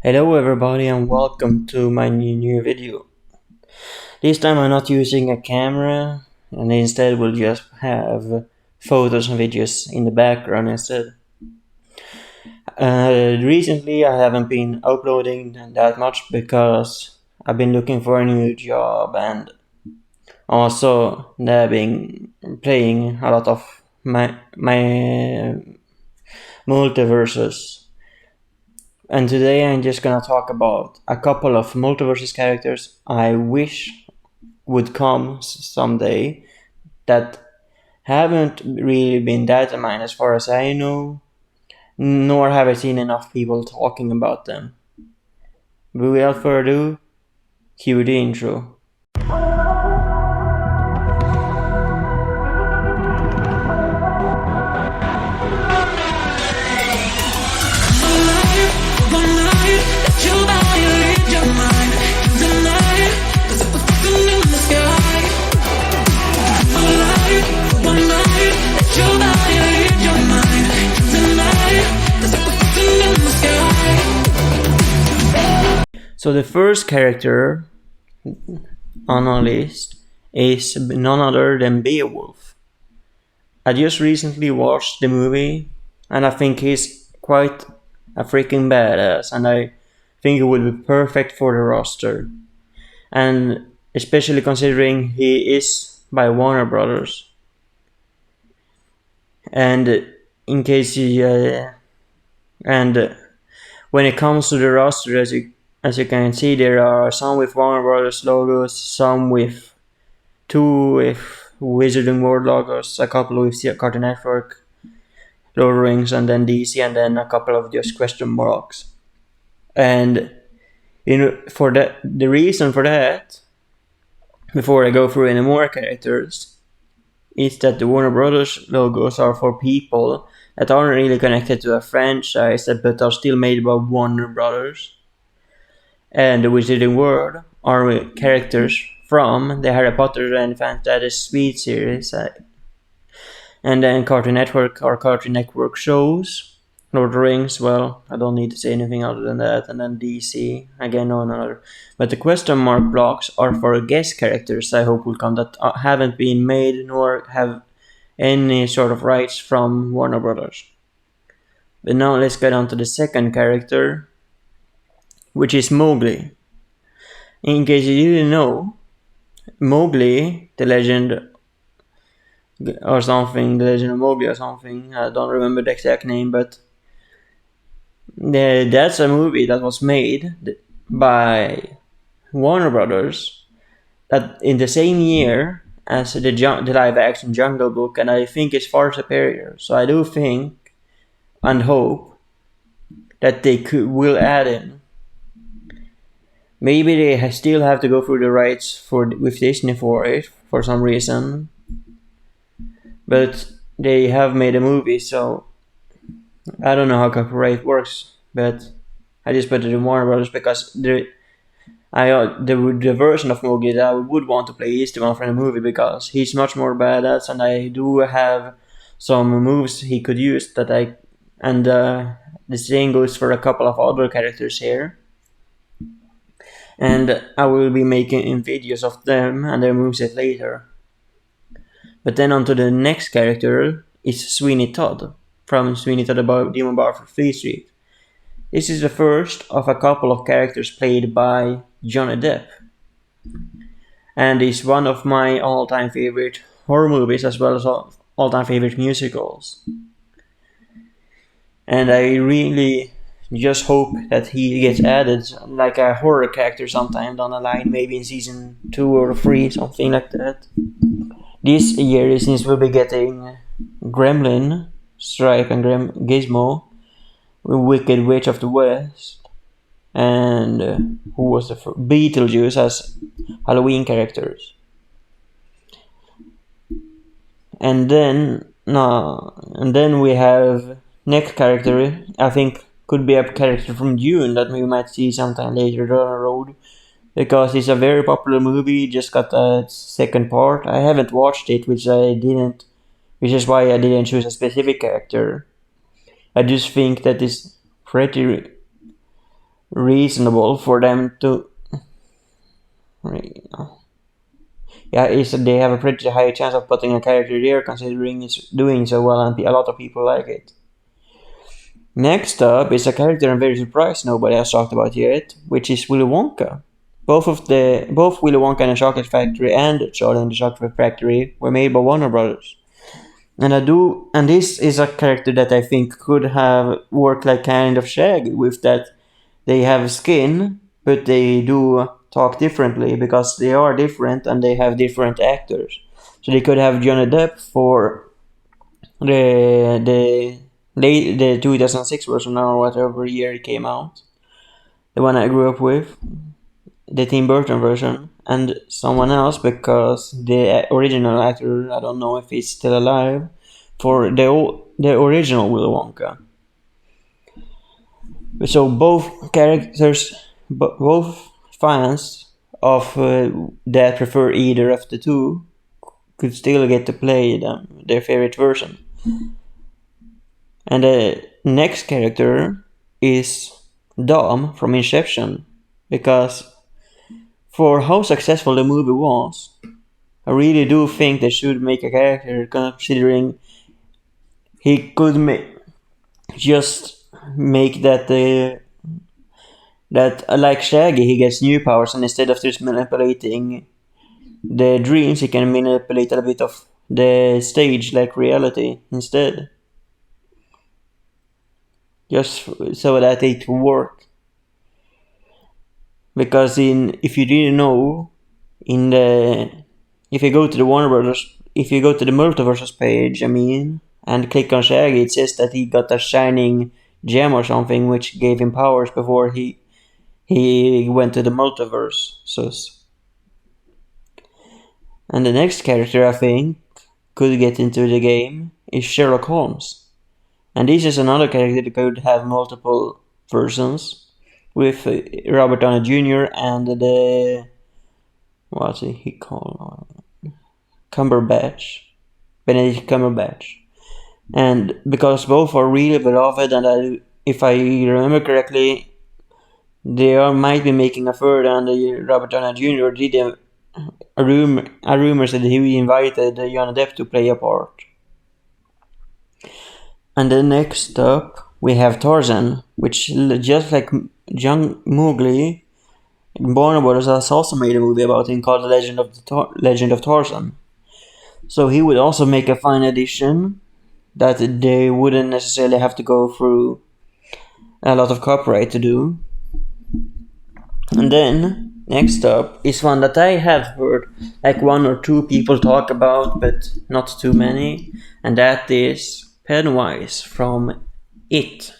Hello everybody and welcome to my new video. This time I'm not using a camera and instead we'll just have photos and videos in the background instead. Recently I haven't been uploading that much because I've been looking for a new job and also been playing a lot of my Multiversus. And today I'm just gonna talk about a couple of Multiversus characters I wish would come someday that haven't really been data mined as far as I know, nor have I seen enough people talking about them. But without further ado, cue the intro. So the first character on our list is none other than Beowulf. I just recently watched the movie and I think he's quite a freaking badass and I think he would be perfect for the roster. And especially considering he is by Warner Brothers. And in case you, and when it comes to the roster, as you can see, there are some with Warner Brothers logos, some with two with Wizarding World logos, a couple with Cartoon Network, Lord of the Rings, and then DC, and then a couple of just question marks. And for that, the reason for that, before I go through any more characters, is that the Warner Brothers logos are for people that aren't really connected to a franchise but are still made by Warner Brothers. And the Wizarding World are characters from the Harry Potter and Fantastic Beasts series. And then Cartoon Network or Cartoon Network shows. Lord of the Rings, well, I don't need to say anything other than that. And then DC, again, no another. But the question mark blocks are for guest characters I hope will come that haven't been made nor have any sort of rights from Warner Brothers. But now let's get on to the second character, which is Mowgli. In case you didn't know, Mowgli, the legend or something, the legend of Mowgli or something, I don't remember the exact name, but that's a movie that was made by Warner Brothers that in the same year as the live action Jungle Book, and I think it's far superior. So I do think and hope that they will add in. Maybe they still have to go through the rights with Disney for it for some reason, but they have made a movie, so I don't know how copyright works. But I just put it in Warner Brothers because the version of Mowgli that I would want to play is the one from the movie because he's much more badass, and I do have some moves he could use that the same goes for a couple of other characters here. And I will be making videos of them and their moveset later. But then on to the next character is Sweeney Todd from Sweeney Todd the Demon Bar for Fleet Street. This is the first of a couple of characters played by Johnny Depp. And is one of my all-time favorite horror movies as well as all-time favorite musicals. And I really just hope that he gets added like a horror character sometime down the line, maybe in season 2 or 3, something like that. This year, since we'll be getting Gremlin, Stripe, and Gizmo, Wicked Witch of the West, and who was the Beetlejuice as Halloween characters. And then we have next character, I think could be a character from Dune that we might see sometime later down the road, because it's a very popular movie, just got a second part. I haven't watched it, which is why I didn't choose a specific character. I just think that it's pretty reasonable for them to. Yeah, is that they have a pretty high chance of putting a character there, considering it's doing so well and a lot of people like it. Next up is a character I'm very surprised nobody has talked about yet, which is Willy Wonka. Both Willy Wonka and the Chocolate Factory and Charlie and the Chocolate Factory were made by Warner Brothers. And this is a character that I think could have worked like kind of Shaggy, with that they have skin, but they do talk differently because they are different and they have different actors. So they could have Johnny Depp for the 2006 version or whatever year it came out, the one I grew up with, the Tim Burton version, and someone else because the original actor, I don't know if he's still alive, for the original Willy Wonka. So both characters, both fans of that prefer either of the two could still get to play their favorite version. And the next character is Dom from Inception, because for how successful the movie was, I really do think they should make a character, considering he could just make that like Shaggy, he gets new powers, and instead of just manipulating the dreams, he can manipulate a bit of the stage, like reality, instead. Just so that it will work. Because if you didn't know, if you go to the Warner Brothers, if you go to the Multiversus page, and click on Shaggy, it says that he got a shining gem or something which gave him powers before he went to the Multiversus. And the next character I think could get into the game is Sherlock Holmes. And this is another character that could have multiple versions, with Robert Downey Jr. and what's he called? Benedict Cumberbatch. And because both are really beloved, and if I remember correctly, they might be making a third, and Robert Downey Jr. did a rumor said he invited Johnny Depp to play a part. And then next up, we have Tarzan, which, just like young Mowgli, Warner Brothers has also made a movie about him called The Legend of Tarzan. So he would also make a fine addition that they wouldn't necessarily have to go through a lot of copyright to do. And then, next up, is one that I have heard like one or two people talk about, but not too many, and that is Pennywise from It.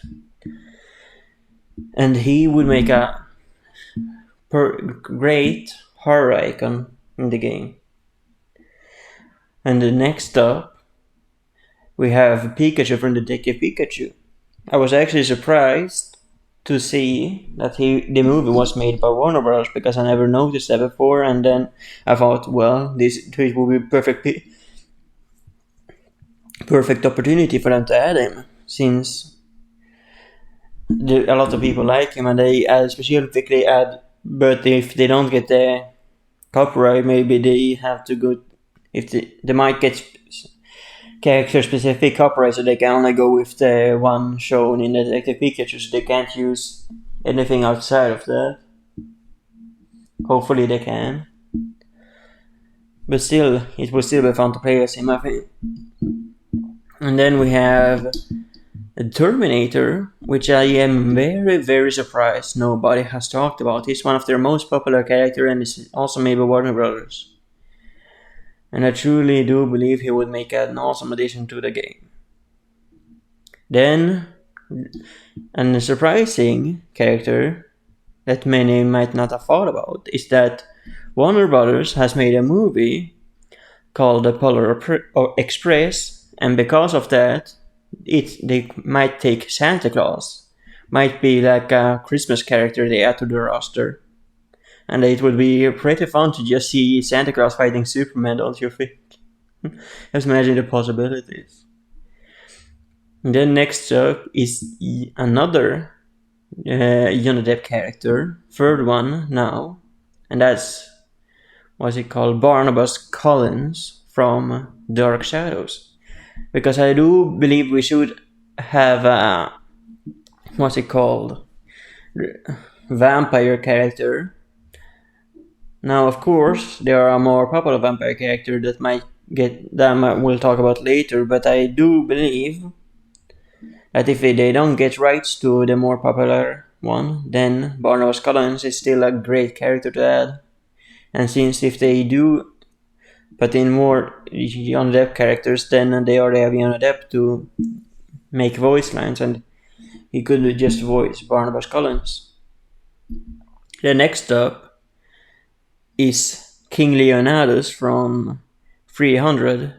And he would make a great horror icon in the game. And the next up, we have Pikachu from Detective Pikachu. I was actually surprised to see that the movie was made by Warner Bros. Because I never noticed that before, and then I thought, well, this will be perfect opportunity for them to add him, since a lot of people like him, and they specifically add. But if they don't get the copyright, maybe they have to go. If they might get character specific copyright, so they can only go with the one shown in the Detective Pikachu, so they can't use anything outside of that. Hopefully they can. But still, it will still be fun to play as him, I think. And then we have Terminator, which I am very, very surprised nobody has talked about. He's one of their most popular characters, and is also made by Warner Brothers. And I truly do believe he would make an awesome addition to the game. Then, a surprising character that many might not have thought about is that Warner Brothers has made a movie called The Polar Express, and because of that, they might take Santa Claus. Might be like a Christmas character they add to the roster. And it would be pretty fun to just see Santa Claus fighting Superman, don't you think? Just imagine the possibilities. And then next up is another Johnny Depp character, third one now, and that's what's it called, Barnabas Collins from Dark Shadows. Because I do believe we should have a what's it called, vampire character. Now, of course, there are more popular vampire characters that might get that we'll talk about later, but I do believe that if they don't get rights to the more popular one, then Barnabas Collins is still a great character to add. And since if they do put in more Johnny Depp characters, then they already have Johnny Depp to make voice lines, and he could just voice Barnabas Collins. The next up is King Leonidas from 300,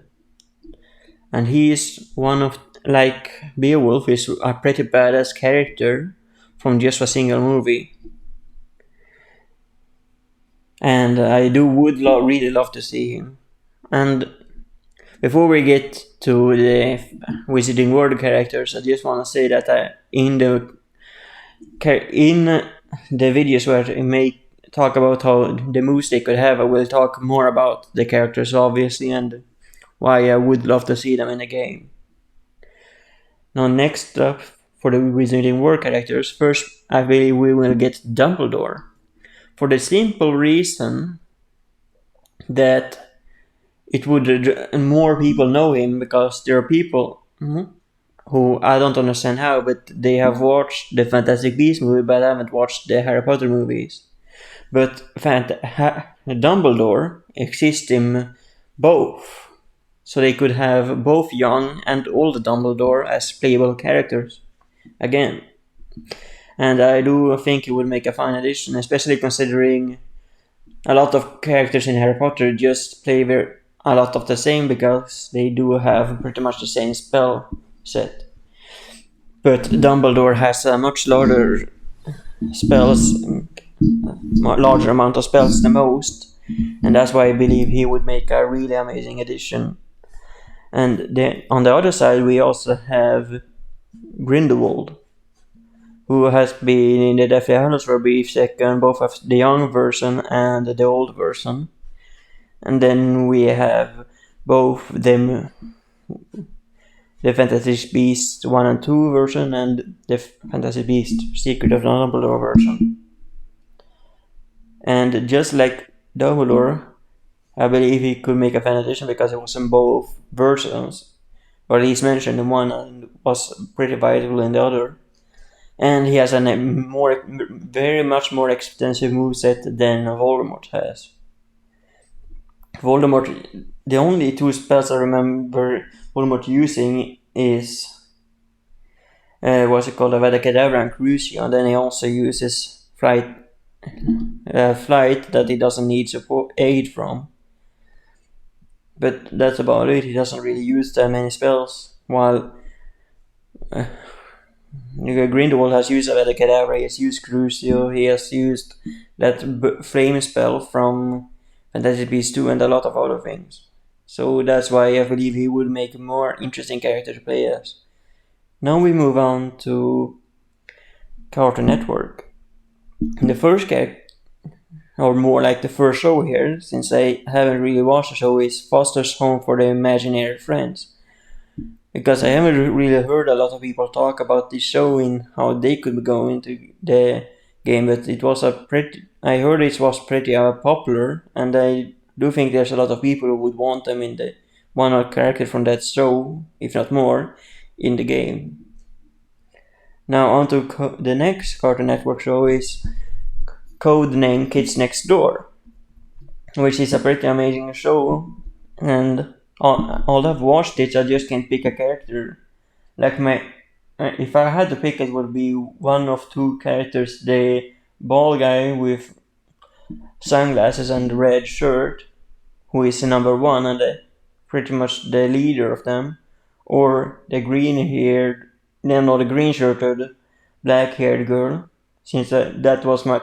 and he is one of, like Beowulf, is a pretty badass character from just a single movie. And I really love to see him. And before we get to the Wizarding World characters, I just want to say that in the videos where I may talk about how the moves they could have, I will talk more about the characters, obviously, and why I would love to see them in the game. Now, next up for the Wizarding World characters, first I believe we will get Dumbledore. For the simple reason that it would more people know him, because there are people who I don't understand how, but they have watched the Fantastic Beasts movie but haven't watched the Harry Potter movies. But Dumbledore exists in both, so they could have both young and old Dumbledore as playable characters again. And I do think it would make a fine addition, especially considering a lot of characters in Harry Potter just play a lot of the same, because they do have pretty much the same spell set. But Dumbledore has a much larger amount of spells than most, and that's why I believe he would make a really amazing addition. And on the other side, we also have Grindelwald, who has been in the Deathly Hallows for a brief second, both of the young version and the old version. And then we have both them, the Fantastic Beasts 1 and 2 version and the Fantastic Beasts Secret of Dumbledore version. And just like Dumbledore, I believe he could make a fan edition because it was in both versions, or at least mentioned in one and was pretty vital in the other. And he has a very much more extensive moveset than Voldemort has. The only two spells I remember Voldemort using is what's it called, Avada Kedavra and Crucio, and then he also uses flight that he doesn't need aid from. But that's about it. He doesn't really use that many spells, while Grindelwald has used Avada Kedavra, he has used Crucio, he has used that flame spell from Fantastic Beasts 2 and a lot of other things. So that's why I believe he would make a more interesting character to play as. Now we move on to Cartoon Network. The first character, or more like the first show here, since I haven't really watched the show, is Foster's Home for the Imaginary Friends. Because I haven't really heard a lot of people talk about this show and how they could go into the game, but I heard it was pretty popular, and I do think there's a lot of people who would want them in the one or character from that show, if not more, in the game. Now on to the next Cartoon Network show is Codename Kids Next Door, which is a pretty amazing show, and although I've watched it, I just can't pick a character. If I had to pick, it would be one of two characters: the bald guy with sunglasses and red shirt, who is number one and pretty much the leader of them, or the green-shirted, black-haired girl, since that was my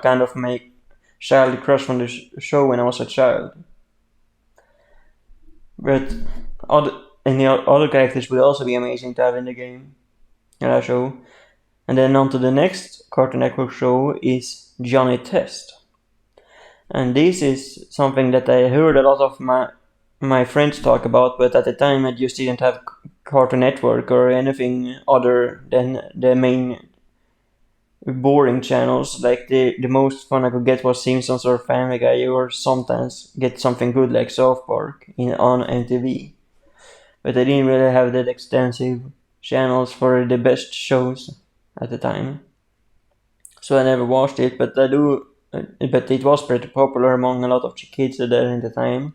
child crush from the show when I was a child. But the other characters would also be amazing to have in the game, in that show. And then on to the next Cartoon Network show is Johnny Test. And this is something that I heard a lot of my friends talk about, but at the time I just didn't have Cartoon Network or anything other than the main boring channels. Like the most fun I could get was Simpsons or Family Guy, or sometimes get something good like South Park on MTV. But I didn't really have that extensive channels for the best shows at the time, so I never watched it. But I do. But it was pretty popular among a lot of kids there in the time.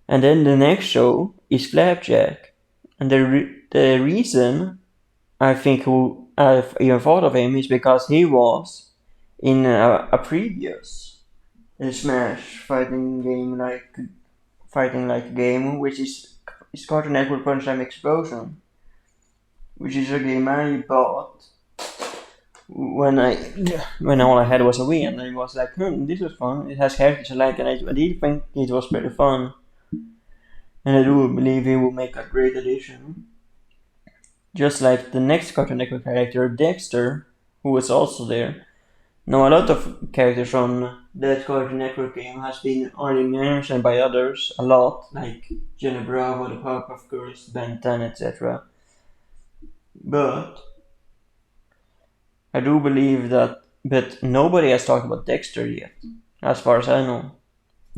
And then the next show is Flapjack, and the reason I think who I've even thought of him is because he was in a previous Smash fighting game, like fighting like game, which is Cartoon Network Punch Time Explosion, which is a game I bought when all I had was a Wii, and I was like, this is fun. It has characters I like, and I did think it was pretty fun, and I do believe it will make a great addition. Just like the next Cartoon Network character, Dexter, who was also there. Now, a lot of characters from that Cartoon Network game has been already mentioned by others a lot, like Jenny Bravo, the Powerpuff Girls, Ben 10, etc. But I do believe that, but nobody has talked about Dexter yet, as far as I know,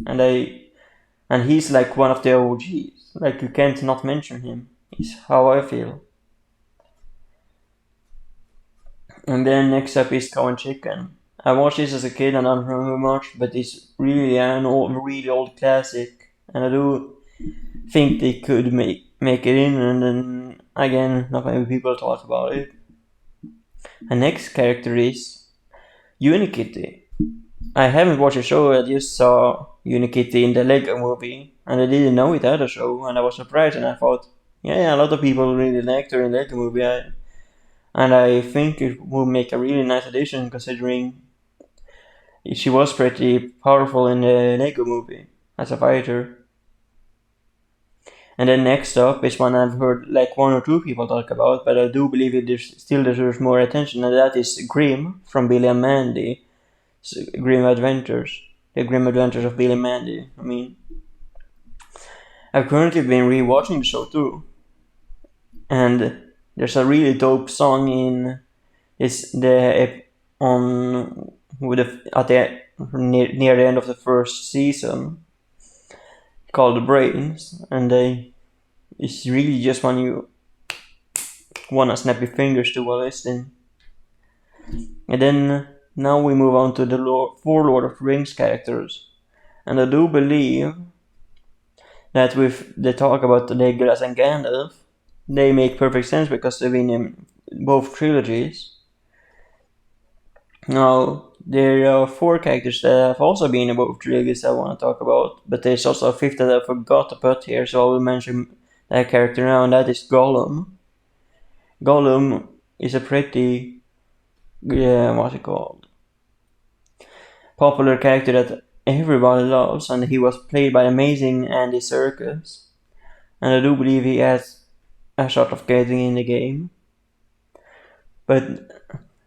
and he's like one of the OGs. Like you can't not mention him. Is how I feel. And then next up is Cow and Chicken. I watched this as a kid and I don't remember much, but it's really an really old classic, and I do think they could make it in, and then again, not many people talk about it. And next character is Unikitty. I haven't watched the show, I just saw Unikitty in the Lego movie, and I didn't know it had a show, and I was surprised, and I thought, yeah, a lot of people really liked her in the Lego movie, and I think it will make a really nice addition considering she was pretty powerful in the Lego movie as a fighter. And then next up is one I've heard like one or two people talk about, but I do believe it still deserves more attention, and that is Grimm from Billy and Mandy. Grim Adventures. The Grim Adventures of Billy and Mandy. I mean, I've currently been rewatching the show too, and there's a really dope song in on with at the near the end of the first season called Brains, and it's really just when you wanna snap your fingers to while listening. And then now we move on to the four Lord of the Rings characters, and I do believe that with the talk about Legolas and Gandalf, they make perfect sense because they've been in both trilogies. Now, there are four characters that have also been in both trilogies I want to talk about, but there's also a fifth that I forgot to put here, so I will mention that character now, and that is Gollum. Gollum is a pretty, what's it called? Popular character that everybody loves, and he was played by amazing Andy Serkis, and I do believe he has a shot of getting in the game. But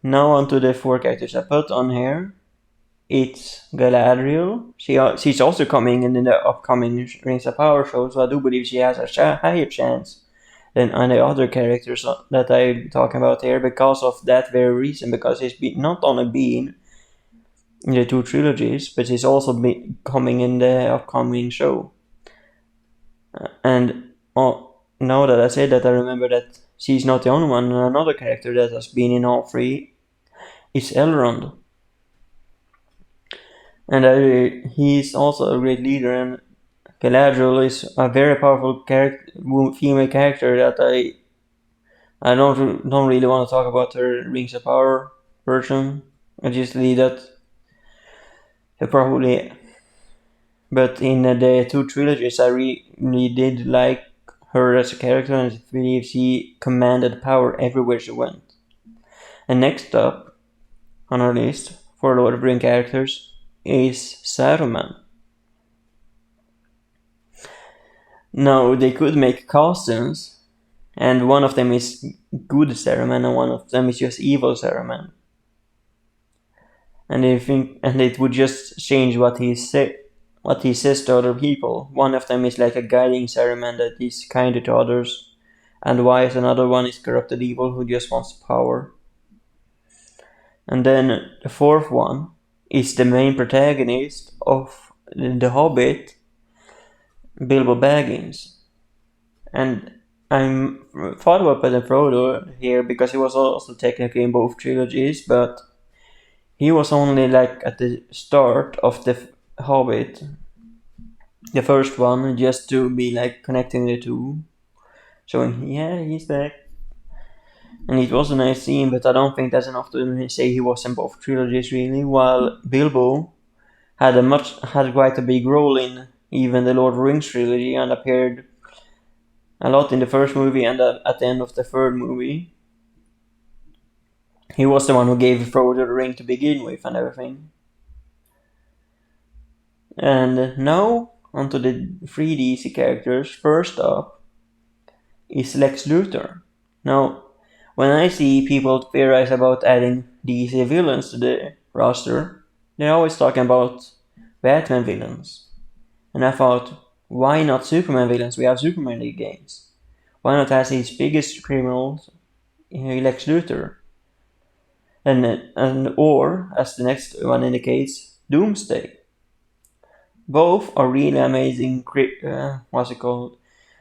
now onto the four characters I put on here. It's Galadriel. She's also coming in the upcoming Rings of Power show, so I do believe she has a higher chance than any other characters that I'm talking about here because of that very reason, because he's not only been in the two trilogies, but he's also been coming in the upcoming show. And now that I say that, I remember that she's not the only one. Another character that has been in all three is Elrond. And he's also a great leader, and Galadriel is a very powerful female character that I don't really want to talk about her Rings of Power version. I just leave that probably. But in the two trilogies, I really did like her as a character, and I believe she commanded power everywhere she went. And next up on our list for Lord of the Rings characters is Saruman. Now, they could make costumes and one of them is good Saruman, and one of them is just evil Saruman. And it would just change what he says to other people. One of them is like a guiding Saruman that is kinder to others, and wise. Another one is corrupted evil who just wants power. And then the fourth one is the main protagonist of The Hobbit, Bilbo Baggins. And I'm thought about putting Frodo here because he was also technically in both trilogies, but he was only like at the start of the Hobbit, the first one, just to be like connecting the two, showing yeah he's back. And it was a nice scene, but I don't think that's enough to say he was in both trilogies really. While Bilbo had quite a big role in even the Lord of the Rings trilogy and appeared a lot in the first movie and at the end of the third movie. He was the one who gave Frodo the ring to begin with and everything. And now onto the 3 DC characters. First up is Lex Luthor. Now, when I see people theorize about adding DC villains to the roster, they're always talking about Batman villains. And I thought, why not Superman villains? We have Superman League games. Why not as his biggest criminals, Lex Luthor? Or, as the next one indicates, Doomsday. Both are really amazing,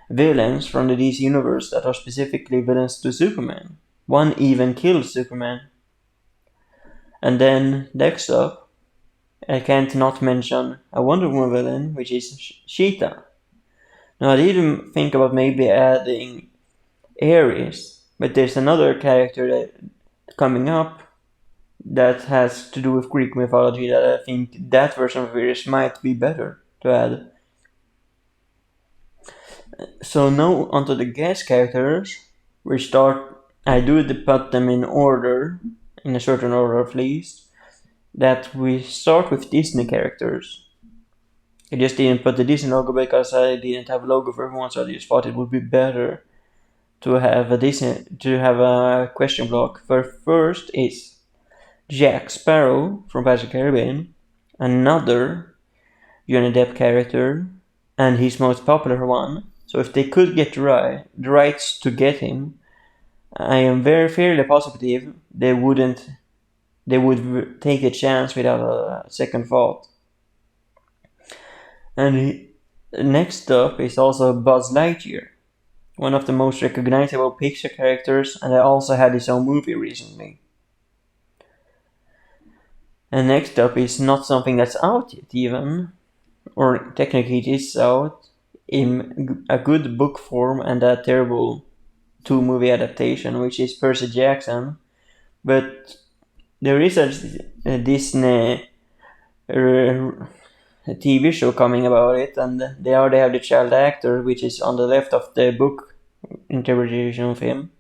villains from the DC universe that are specifically villains to Superman. One even kills Superman. And then, next up, I can't not mention a Wonder Woman villain, which is Cheetah. Now, I didn't think about maybe adding Ares, but there's another character coming up that has to do with Greek mythology that I think that version of Ares might be better to add. So now onto the guest characters. I do put them in order, in a certain order at least, that we start with Disney characters. I just didn't put the Disney logo because I didn't have a logo for everyone, so I just thought it would be better to have a question block. First is Jack Sparrow from Pirates of the Caribbean, another Johnny Depp character, and his most popular one. So if they could get the rights to get him, I am very fairly positive they would take a chance without a second thought. And next up is also Buzz Lightyear, one of the most recognizable Pixar characters, and also had his own movie recently. And next up is not something that's out yet even, or technically it is out, in a good book form and a terrible 2-movie adaptation, which is Percy Jackson. But there is a Disney TV show coming about it, and they already have the child actor, which is on the left of the book interpretation of him.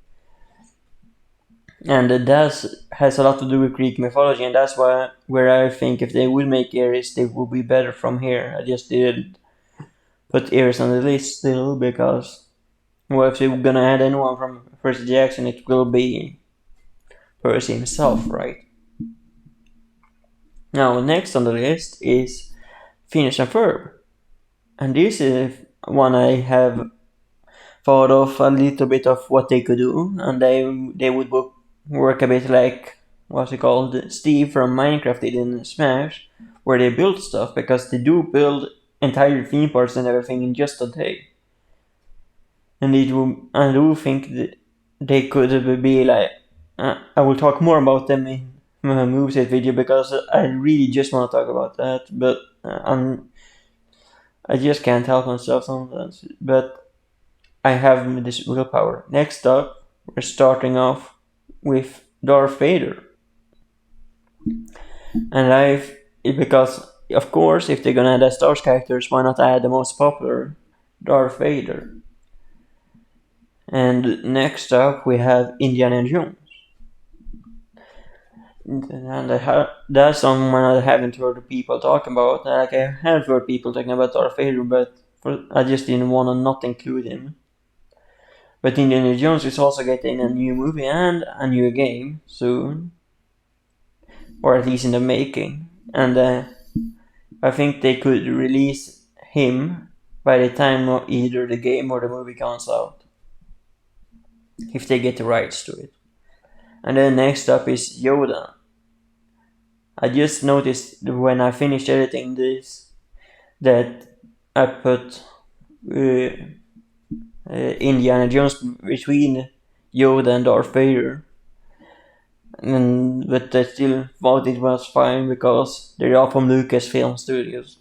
And that has a lot to do with Greek mythology, and that's where I think if they would make Ares, they would be better from here. I just didn't put Ares on the list still, because well, if you're gonna add anyone from Percy Jackson, it will be Percy himself, right? Now, next on the list is Phineas and Ferb. And this is one I have thought of a little bit of what they could do, and they would work a bit like, Steve from Minecraft did in Smash, where they build stuff, because they do build entire theme parks and everything in just a day. And I do think that they could be like, I will talk more about them in my moveset video, because I really just want to talk about that, but I just can't help myself sometimes. But I have this willpower. Next up, we're starting off with Darth Vader. And because of course, if they're gonna add Star Wars characters, why not add the most popular, Darth Vader? And next up, we have Indiana Jones. And that's someone I haven't heard people talk about. Like, I have heard people talking about Darth Vader, but I just didn't want to not include him. But Indiana Jones is also getting a new movie and a new game soon, or at least in the making. And I think they could release him by the time either the game or the movie comes out, if they get the rights to it. And then next up is Yoda. I just noticed when I finished editing this that I put Indiana Jones between Yoda and Darth Vader. But I still thought it was fine because they're all from Lucasfilm Studios.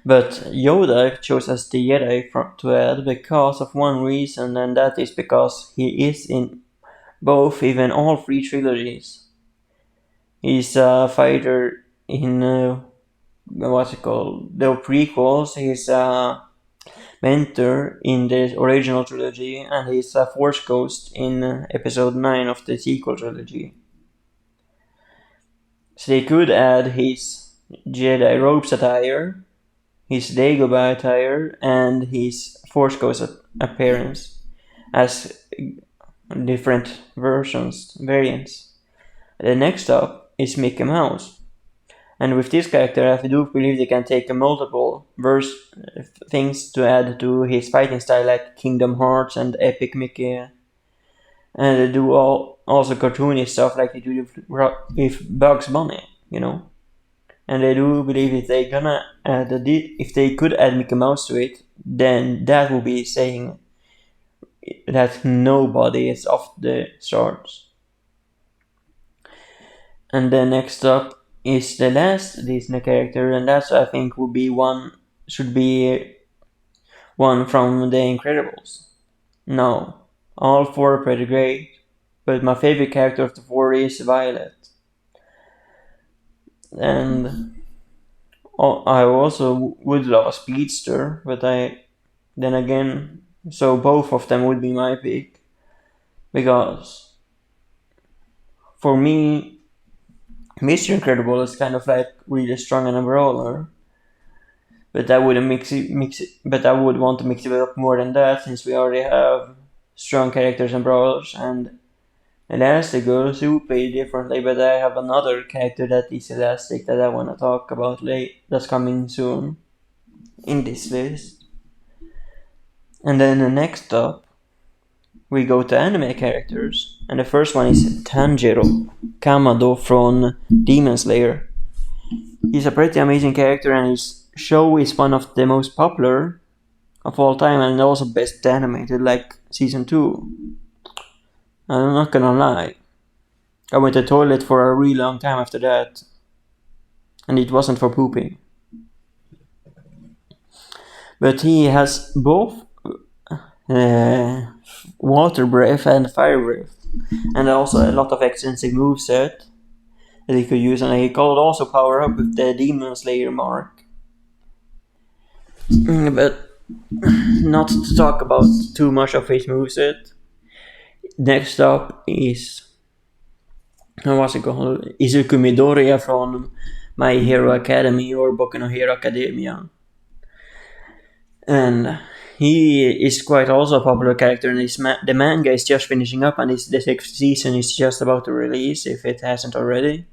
But Yoda chose as the Jedi to add because of one reason, and that is because he is in both, even all three trilogies. He's a fighter in what's it called? The prequels. He's a mentor in the original trilogy, and he's a Force Ghost in Episode 9 of the sequel trilogy. So they could add his Jedi robes attire, his Dagobah attire, and his Force Ghost appearance as different variants. The next up is Mickey Mouse. And with this character, I do believe they can take multiple things to add to his fighting style, like Kingdom Hearts and Epic Mickey. And they do also cartoony stuff like they do with Bugs Bunny, you know. And I do believe if they gonna if they could add Mickey Mouse to it, then that would be saying that nobody is off the charts. And then next up is the last Disney character, and that's I think should be one from The Incredibles. No, all four are pretty great, but my favorite character of the four is Violet. And I also would love a speedster, but then again, so both of them would be my pick, because for me, Mr. Incredible is kind of like really strong and a brawler, but I wouldn't mix it. But I would want to mix it up more than that, since we already have strong characters and brawlers. And Elastigirl who play differently, but I have another character that is elastic that I want to talk about that's coming soon in this list. And then next up, we go to anime characters, and the first one is Tanjiro Kamado from Demon Slayer. He's a pretty amazing character, and his show is one of the most popular of all time, and also best animated, like season 2. I'm not gonna lie, I went to the toilet for a really long time after that, and it wasn't for pooping. But he has both water breath and fire breath, and also a lot of extensive moveset that he could use, and he could also power up with the Demon Slayer mark. But not to talk about too much of his moveset. Next up is Izuku Midoriya from My Hero Academia or Boku no Hero Academia. And he is quite also a popular character, and the manga is just finishing up, and the 6th season is just about to release, if it hasn't already.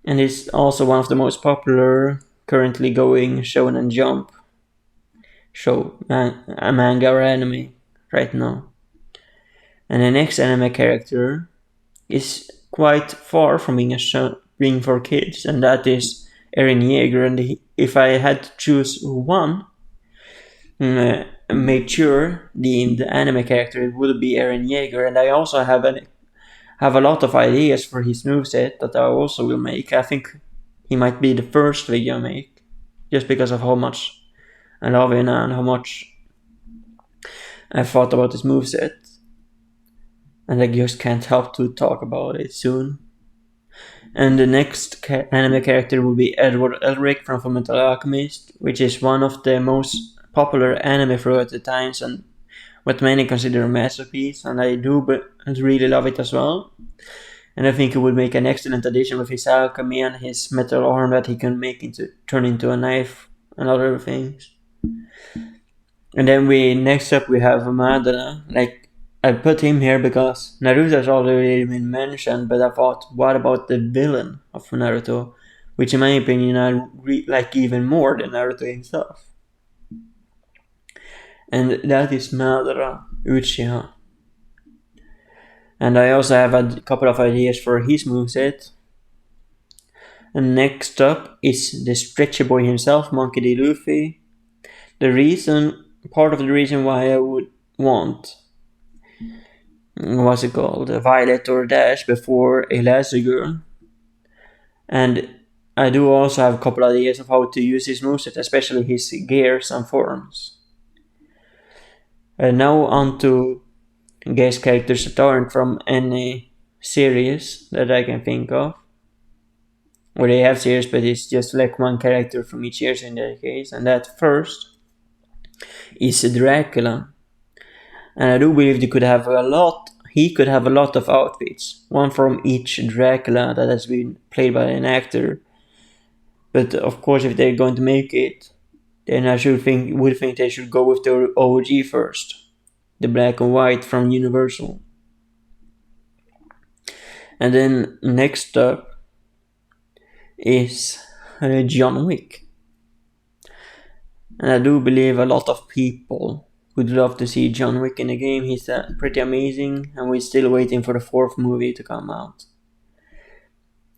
And it's also one of the most popular currently going Shonen Jump a manga or anime right now. And the next anime character is quite far from being for kids, and that is Eren Yeager. And if I had to choose one, make sure the anime character, it would be Eren Yeager. And I also have a lot of ideas for his moveset that I also will make. I think he might be the first video I make, just because of how much I love him and how much I've thought about his moveset. And I just can't help to talk about it soon. And the next anime character will be Edward Elric from Fullmetal Alchemist, which is one of the most popular anime throughout the times, and what many consider a masterpiece, and I do really love it as well. And I think it would make an excellent addition with his alchemy and his metal arm that he can turn into a knife and other things. And then we next up we have Madara. Like I put him here because Naruto's already been mentioned, but I thought, what about the villain of Naruto, which in my opinion I like even more than Naruto himself, and that is Madara Uchiha. And I also have a couple of ideas for his moveset. And next up is the stretchy boy himself, Monkey D. Luffy. Part of the reason why I would want, what's it called, a Violet or Dash before Elastigirl. And I do also have a couple of ideas of how to use his moveset, especially his gears and forms. And now on to guest characters that aren't from any series that I can think of. Or they have series, but it's just like one character from each series in that case. And that first is Dracula. And I do believe he could have a lot of outfits. One from each Dracula that has been played by an actor. But of course, if they're going to make it, then I would think they should go with the OG first. The black and white from Universal. And then next up is John Wick. And I do believe a lot of people would love to see John Wick in the game. He's pretty amazing, and we're still waiting for the 4th movie to come out.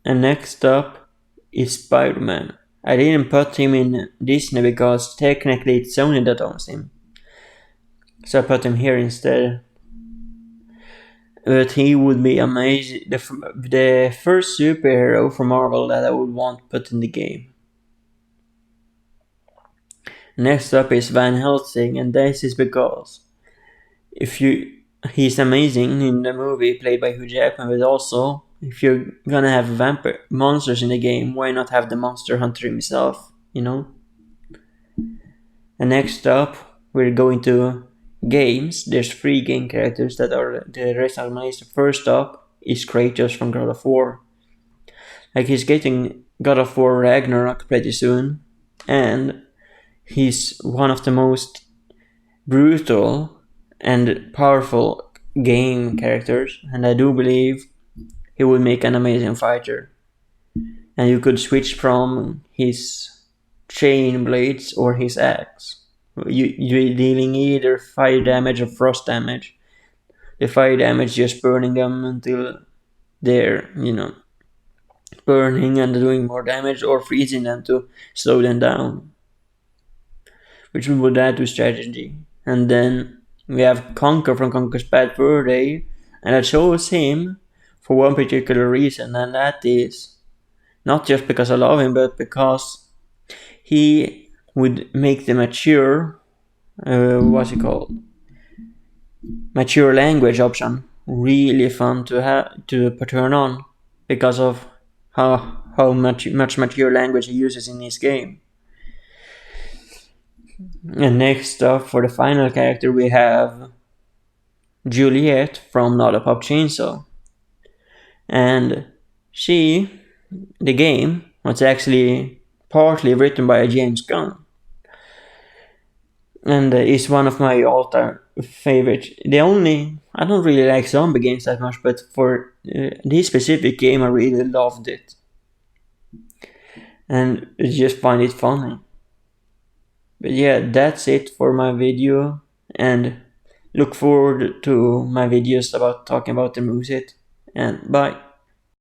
And next up is Spider-Man. I didn't put him in Disney because technically it's Sony that owns him. So I put him here instead. But he would be amazing. The first superhero from Marvel that I would want put in the game. Next up is Van Helsing, and this is because he's amazing in the movie played by Hugh Jackman, but also if you're gonna have vampire monsters in the game, why not have the monster hunter himself, you know? And next up, we're going to games. There's 3 game characters that are the rest of my list. First up is Kratos from God of War. Like he's getting God of War Ragnarok pretty soon, and he's one of the most brutal and powerful game characters, and I do believe he would make an amazing fighter. And you could switch from his chain blades or his axe. You're dealing either fire damage or frost damage. The fire damage just burning them until they're, burning and doing more damage, or freezing them to slow them down, which would add to strategy. And then we have Conker from Conker's Bad Fur Day, and I chose him for one particular reason, and that is not just because I love him, but because he would make the mature language option really fun to turn on, because of how much mature language he uses in this game. And next up, for the final character, we have Juliet from Not a Pop Chainsaw. And the game was actually partly written by James Gunn. And is one of my all-time favorites. I don't really like zombie games that much, but for this specific game, I really loved it. And I just find it funny. But yeah, that's it for my video, and look forward to my videos about talking about the moveset, and bye.